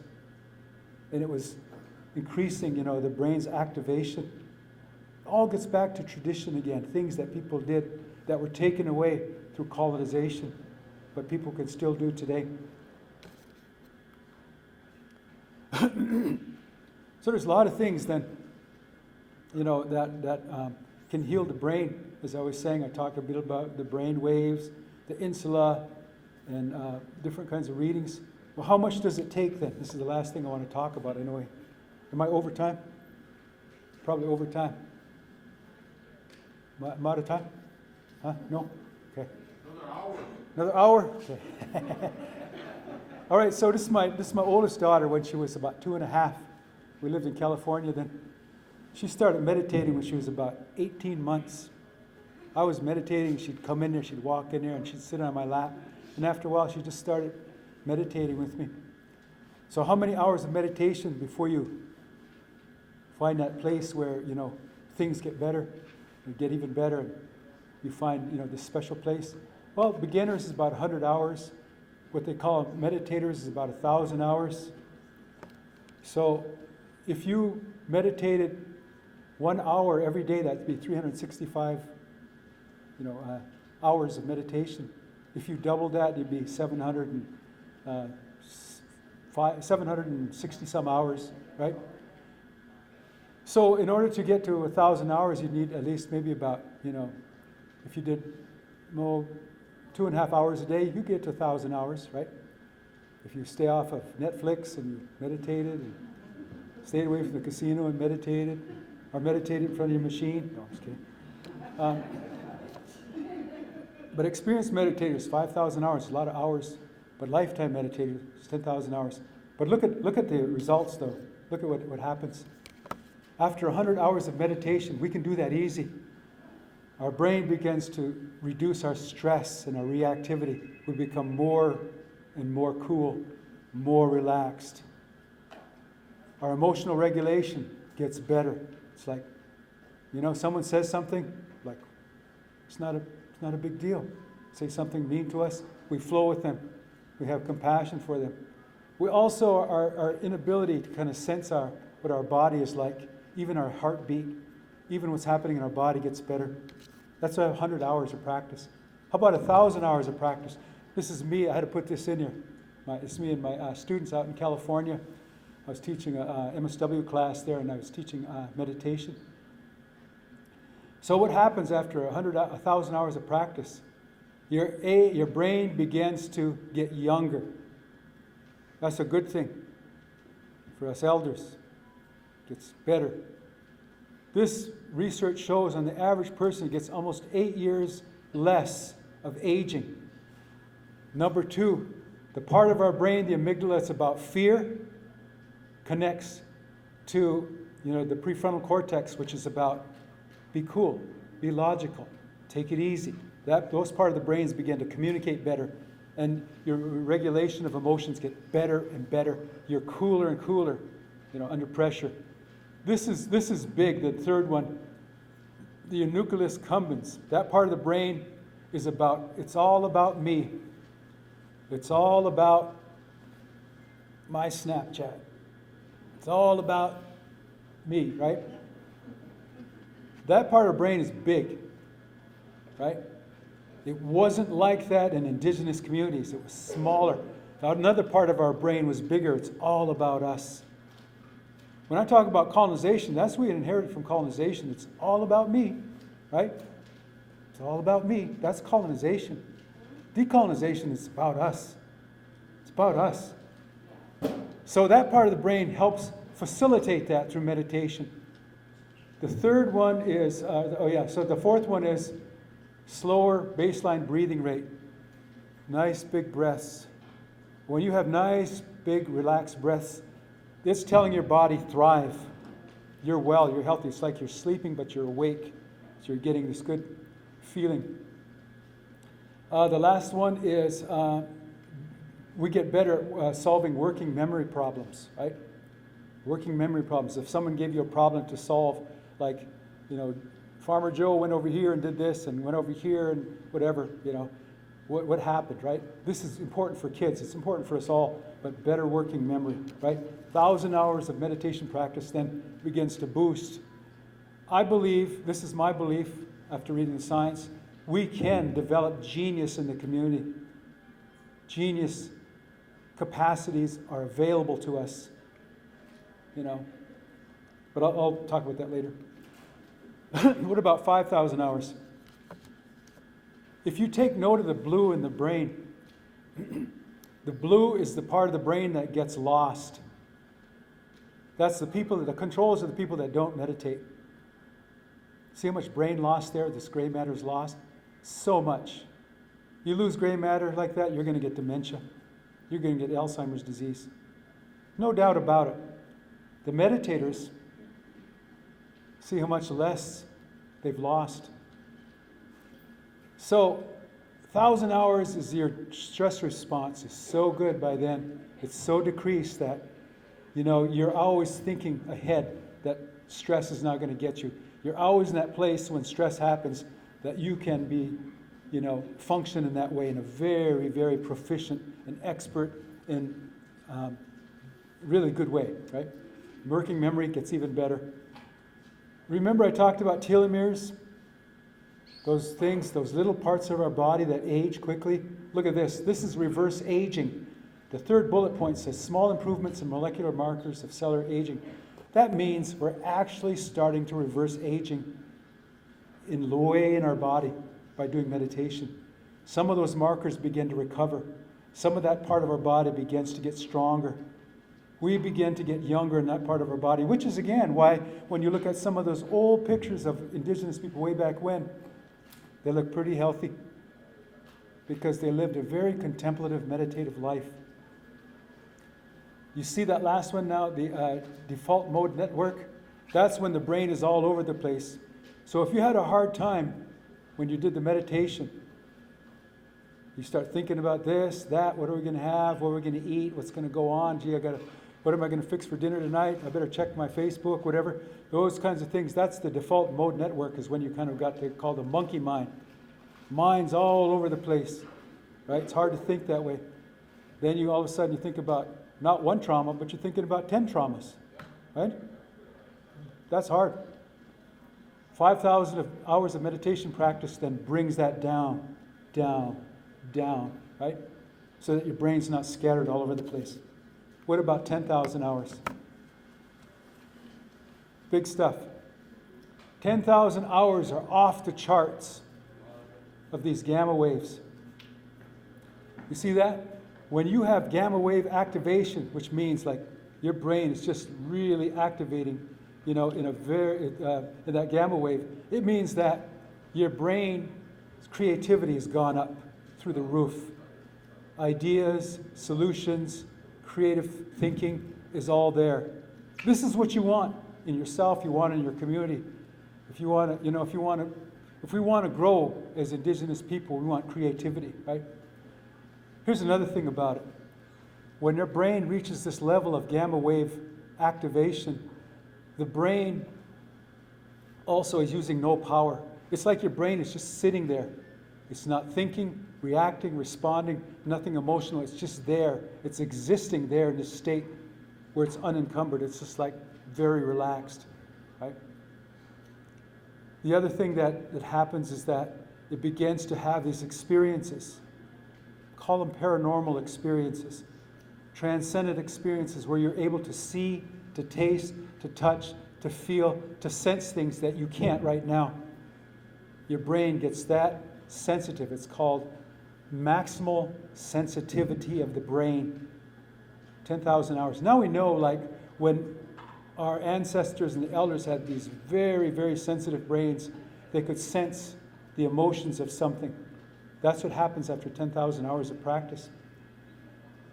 [SPEAKER 1] And it was increasing, the brain's activation. It all gets back to tradition again, things that people did that were taken away through colonization, but people can still do today. So there's a lot of things then, that can heal the brain. As I was saying, I talked a bit about the brain waves, the insula, and different kinds of readings. Well, how much does it take then? This is the last thing I want to talk about. Am I over time? Probably over time. Am I out of time? Huh? No? Okay. Another hour? Okay. All right, so this is my oldest daughter when she was about 2.5. We lived in California then. She started meditating when she was about 18 months. I was meditating, she'd come in there, she'd walk in there, and she'd sit on my lap. And after a while, she just started meditating with me. So how many hours of meditation before you find that place where, things get better, and get even better, and you find, this special place? Well, beginners is about 100 hours. What they call meditators is about 1,000 hours. So if you meditated 1 hour every day, that'd be 365, hours of meditation. If you doubled that, it'd be 760 some hours, right? So in order to get to 1,000 hours, you'd need at least maybe about, if you did 2.5 hours a day, you get to 1,000 hours, right? If you stay off of Netflix and you meditated and stayed away from the casino and meditated, or meditated in front of your machine. No, I'm just kidding. But experienced meditators, 5,000 hours, a lot of hours. But lifetime meditators, 10,000 hours. But look at the results, though. Look at what happens. After 100 hours of meditation, we can do that easy. Our brain begins to reduce our stress and our reactivity. We become more and more cool, more relaxed. Our emotional regulation gets better. It's like, someone says something, like, it's not a big deal. Say something mean to us, we flow with them. We have compassion for them. We also, our inability to kind of sense what our body is like, even our heartbeat, even what's happening in our body gets better. That's 100 hours of practice. How about 1,000 hours of practice? This is me. I had to put this in here. It's me and my students out in California. I was teaching a MSW class there, and I was teaching meditation. So what happens after 1,000 hours of practice? Your brain begins to get younger. That's a good thing for us elders. It gets better. This research shows on the average person gets almost 8 years less of aging. Number 2, the part of our brain, the amygdala, that's about fear, connects to the prefrontal cortex, which is about be cool, be logical, take it easy. Those part of the brains begin to communicate better, and your regulation of emotions get better and better. You're cooler and cooler, under pressure. This is big. The third one, the nucleus accumbens. That part of the brain it's all about me. It's all about my Snapchat. It's all about me, right? That part of the brain is big, right? It wasn't like that in indigenous communities. It was smaller. Another part of our brain was bigger. It's all about us. When I talk about colonization, that's what we inherited from colonization. It's all about me, right? It's all about me. That's colonization. Decolonization is about us. It's about us. So that part of the brain helps facilitate that through meditation. The third one is, so the fourth one is slower baseline breathing rate. Nice big breaths. When you have nice, big, relaxed breaths, it's telling your body, thrive. You're well, you're healthy. It's like you're sleeping, but you're awake. So you're getting this good feeling. The last one is we get better at solving working memory problems, right? Working memory problems. If someone gave you a problem to solve, like, Farmer Joe went over here and did this and went over here and whatever, what happened, right? This is important for kids. It's important for us all, but better working memory, right? 1,000 hours of meditation practice then begins to boost. I believe, this is my belief after reading the science, we can develop genius in the community. Genius capacities are available to us, But I'll talk about that later. What about 5,000 hours? If you take note of the blue in the brain, the blue is the part of the brain that gets lost. That's the controls are the people that don't meditate. See how much brain loss there? This gray matter is lost? So much. You lose gray matter like that, you're going to get dementia. You're going to get Alzheimer's disease. No doubt about it. The meditators, see how much less they've lost. So, 1,000 hours is your stress response is so good by then. It's so decreased that, you're always thinking ahead that stress is not going to get you. You're always in that place when stress happens that you can be, function in that way in a very, very proficient and expert and really good way, right? Working memory gets even better. Remember I talked about telomeres? Those things, those little parts of our body that age quickly. Look at this. This is reverse aging. The third bullet point says small improvements in molecular markers of cellular aging. That means we're actually starting to reverse aging in the way in our body by doing meditation. Some of those markers begin to recover. Some of that part of our body begins to get stronger. We begin to get younger in that part of our body, which is again why when you look at some of those old pictures of indigenous people way back when, they look pretty healthy because they lived a very contemplative, meditative life. You see that last one now, the default mode network? That's when the brain is all over the place. So if you had a hard time when you did the meditation, you start thinking about this, that, what are we going to have, what are we going to eat, what's going to go on, what am I going to fix for dinner tonight, I better check my Facebook, whatever. Those kinds of things, that's the default mode network is when you kind of got to call the monkey mind. Mind's all over the place, right? It's hard to think that way. Then you all of a sudden you think about not one trauma, but you're thinking about 10 traumas, right? That's hard. 5,000 hours of meditation practice then brings that down, right? So that your brain's not scattered all over the place. What about 10,000 hours? Big stuff. 10,000 hours are off the charts of these gamma waves. You see that? When you have gamma wave activation, which means like your brain is just really activating, in that gamma wave, it means that your brain's creativity has gone up through the roof. Ideas, solutions, creative thinking is all there. This is what you want in yourself, you want in your community. If we want to grow as indigenous people, we want creativity, right? Here's another thing about it. When your brain reaches this level of gamma wave activation, the brain also is using no power. It's like your brain is just sitting there. It's not thinking, reacting, responding, nothing emotional. It's just there. It's existing there in this state where it's unencumbered. It's just like very relaxed, right? The other thing that happens is that it begins to have these experiences. Call them paranormal experiences. Transcendent experiences where you're able to see, to taste, to touch, to feel, to sense things that you can't right now. Your brain gets that sensitive. It's called maximal sensitivity of the brain. 10,000 hours. Now we know, like, when our ancestors and the elders had these very, very sensitive brains, they could sense the emotions of something. That's what happens after 10,000 hours of practice.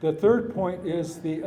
[SPEAKER 1] The third point is the